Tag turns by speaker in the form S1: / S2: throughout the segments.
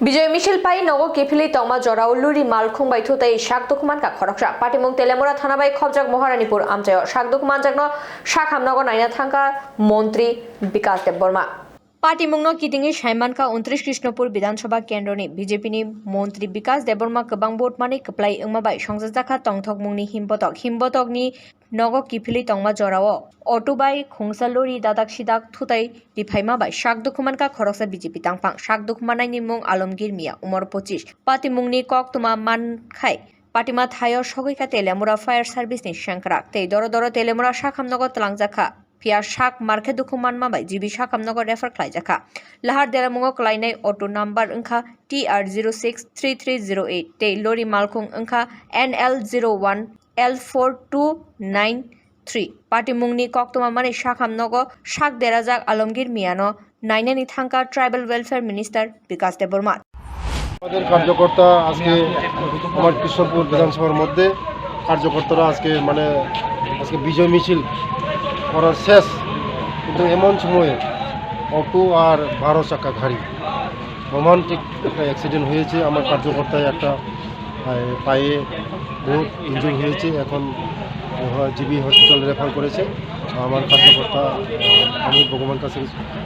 S1: বিজয় মিছিল পাই নগ কেফিলি তংমা জরাউল্লুরি মালখুং বাইথু তাই শাক দকুমান কা খরকসা পাটিমুং তেলেমুরা থানা বাই খবজাক মহারানীপুর আমচায় শাক দকুমান জাগনো শাক হামনগর নাইনা থাঙ্কা মন্ত্রী বিকাশ দেববর্মা পাটিমুংন কিতিङि साइमानका 29 कृष्णपुर विधानसभा केन्द्रनि बीजेपीनि मन्त्री विकास देबबर्मा गोबां भोटमानि कप्लाय ओंमाबाय संजाजाखा तंथक मुंनि हिमबतकनि नग किफिलि तंमा जराओ अटुबाय खुंसालुरि दादाक सिदाक थुताय रिफाइमाबाय शाक दुखुमानका खरकसा बीजेपी तांफां शाक दुखुमानायनि मुं आलमगीर मिया उमर 25 पाटिमुंनि कक्तुमा मानखाय पाटिमा थायो सगैका तेलेमुरा फायर सार्भिसनि शेंक्राक तै दर दर तेलेमुरा शाक हामनगर तलांजाखा फिया शाक मार्के दुखुमान माबाय जीबी शाक हामनगर रेफर खालायजाखा लाहार देरामुंगाव क्लायनाय अटो नाम्बार ओंखा TR063308 तै लरि मालखुं ओंखा NL01 L4293 पाटिमुंनि कक्तुमा माने शाक हामनगर शाक देराजाक आलमगीर मियानो नाइनानि थांका ट्राइबल वेलफेयर मिनिस्टार विकास देबबर्मा
S2: আমাদের কার্যকর্তা আজকে আমার কৃষ্ণপুর বিধানসভার মধ্যে কার্যকর্তারা আজকে বিজয় মিছিল করার শেষ কিন্তু এমন সময়ে অটো আর 12 চাকা গাড়ি রোমান্টিক একটা অ্যাক্সিডেন্ট হয়েছে। আমার কার্যকর্তায় একটা পায়ে বহুত ইনজুরি হয়েছে, এখন জিবি হসপিটাল রেফার করেছে। আমার কার্যকর্তা আমি ভগবানের কাছে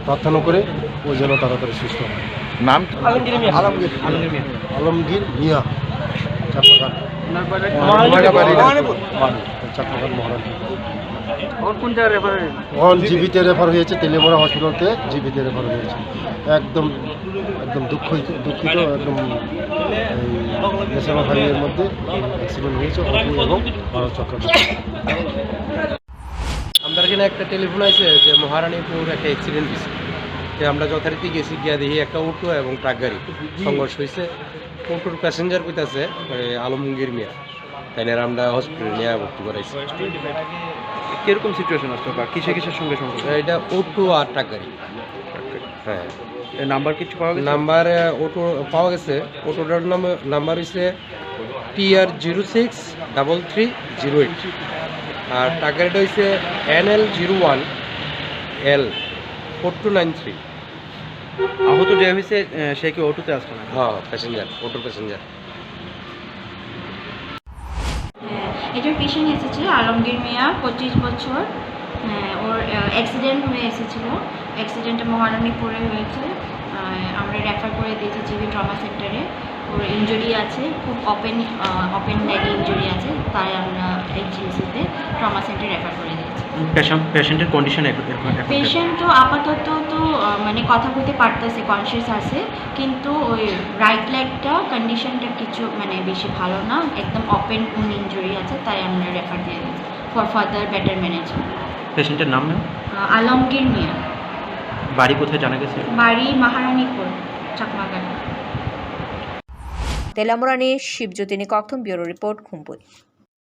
S2: প্রার্থনা করে ও যেন তাড়াতাড়ি সুস্থ হয়।
S3: নাম
S2: আলমগীর মিয়া চাপাঘাট মহারানী জিবিতে রেফার হয়েছে, তেলেমুরা হসপিটালতে জিবিতে রেফার হয়েছে। একদম দুঃখিত একদম ন্যাশনাল হাইওয়ের মধ্যে অ্যাক্সিডেন্ট হয়েছে অটো এবং 12 চাকা।
S4: আমাদের এখানে একটা টেলিফোন আছে যে মহারানীপুর একটা অ্যাক্সিডেন্ট হয়েছে। আমরা যথারীতি গেছি গিয়া দেখি একটা অটো এবং ট্রাক গাড়ি সংঘর্ষ হয়েছে। অটোর প্যাসেঞ্জার কইতাছে আলমগীর মিয়া, তাই আমরা হসপিটালে নিয়ে ভর্তি করাইছি।
S3: কিরকম সিচুয়েশন আসতো বা কিসের সঙ্গে সংঘর্ষ?
S4: এটা অটো আর ট্রাক গাড়ি। হ্যাঁ,
S3: নাম্বার কিছু পাওয়া গেছে?
S4: নাম্বার অটো পাওয়া গেছে। অটোটার নাম্বার হচ্ছে TR063308 আর ট্রাক গাড়িটা হচ্ছে NL01 L4293।
S3: আহত যে হয়েছে সে কি অটোতে আসতো না?
S4: হ্যাঁ, প্যাসেঞ্জার, অটোর প্যাসেঞ্জার।
S5: এটার পেশেন্ট এসেছিল আলমগীর মিয়া 25 বছর। ওর অ্যাক্সিডেন্ট হয়ে এসেছিলো, অ্যাক্সিডেন্টটা মহারানীপুরে হয়েছে। আমরা রেফার করে দিয়েছি জিবি ট্রমা সেন্টারে। ওর ইনজুরি আছে, খুব ওপেন লেগে ইনজুরি আছে, তাই আমরা HGCতে ট্রমা সেন্টারে রেফার করে দিয়েছি।
S3: পেশেন্টের কন্ডিশন
S5: পেশেন্ট তো আপাতত তো কথা বলতে পারতেছে, কনসিয়াস আছে, কিন্তু ওই রাইট লেগটা কন্ডিশনটা কিছু বেশি ভালো না, একদম ওপেন ইনজুরি আছে, তাই আমরা রেফার দিয়ে দিয়েছি ফর ফার্দার বেটার ম্যানেজমেন্ট।
S3: পেশেন্টের নাম
S5: আলমগীর মিয়া।
S3: বাড়ি কোথায় জানা গেছে?
S5: বাড়ি মহারানীপুর চাকমাঘাট।
S1: তেলামুরানি শিবজ্যোতিনি কক্থম ব্যুরো রিপোর্ট খুমপুই।